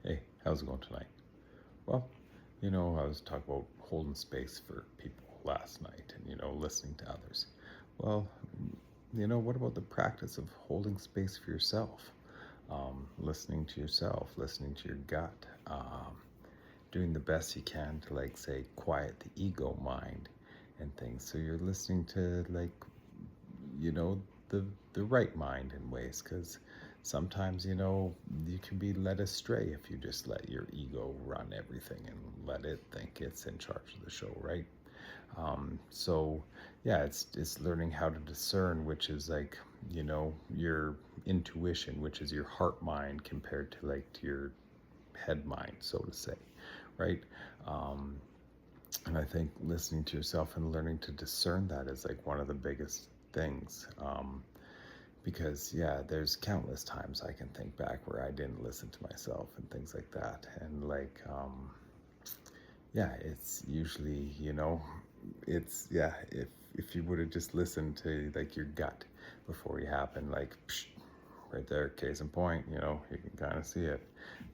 Hey, how's it going tonight? Well, I was talking about holding space for people last night and, listening to others. Well, what about the practice of holding space for yourself? Listening to yourself, listening to your gut, doing the best you can to, like, say, quiet the ego mind and things. So you're listening to, like, you know the right mind in ways, because sometimes you can be led astray if you just let your ego run everything and let it think it's in charge of the show, right? So yeah, it's learning how to discern which is, like, your intuition, which is your heart mind, compared to, like, to your head mind, so to say, right? um, and I think listening to yourself and learning to discern that is, like, one of the biggest things. Because yeah, there's countless times I can think back where I didn't listen to myself and things like that, and, like, yeah, it's usually, it's, yeah, if you would have just listened to, like, your gut before you happen, like, psh, right there, case in point, you can kind of see it.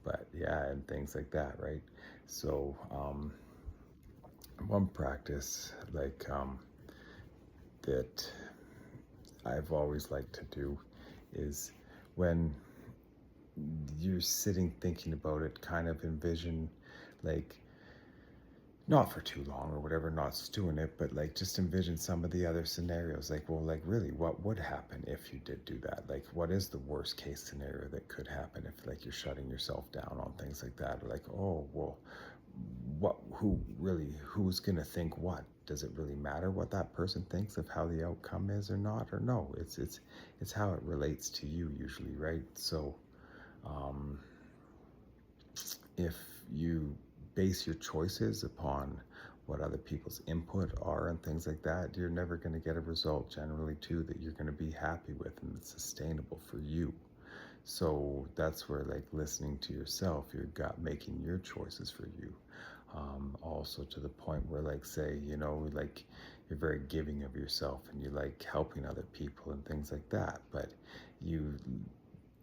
But yeah, and things like that, right? So one practice, like, that I've always liked to do is, when you're sitting thinking about it, kind of envision, like, not for too long or whatever, not stewing it, but, like, just envision some of the other scenarios. Like, well, like, really, what would happen if you did do that? Like, what is the worst case scenario that could happen if, like, you're shutting yourself down on things like that? Like, oh, well, who's gonna think what? Does it really matter what that person thinks of how the outcome is or not? Or no, it's how it relates to you usually, right? So um, if you base your choices upon what other people's input are and things like that, you're never going to get a result generally too that you're going to be happy with and that's sustainable for you. So that's where, like, listening to yourself, your gut, making your choices for you. Also to the point where, like, say, like, you're very giving of yourself and you like helping other people and things like that, but you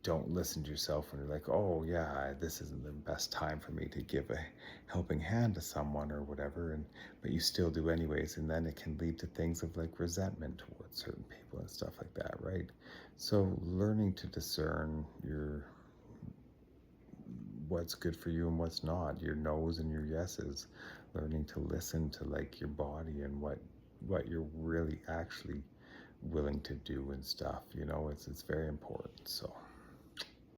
don't listen to yourself when you're like, oh yeah, this isn't the best time for me to give a helping hand to someone or whatever, and but you still do anyways, and then it can lead to things of, like, resentment towards certain people and stuff like that, right? So learning to discern your what's good for you and what's not, your no's and your yeses, learning to listen to, like, your body and what you're really actually willing to do and stuff, it's very important. So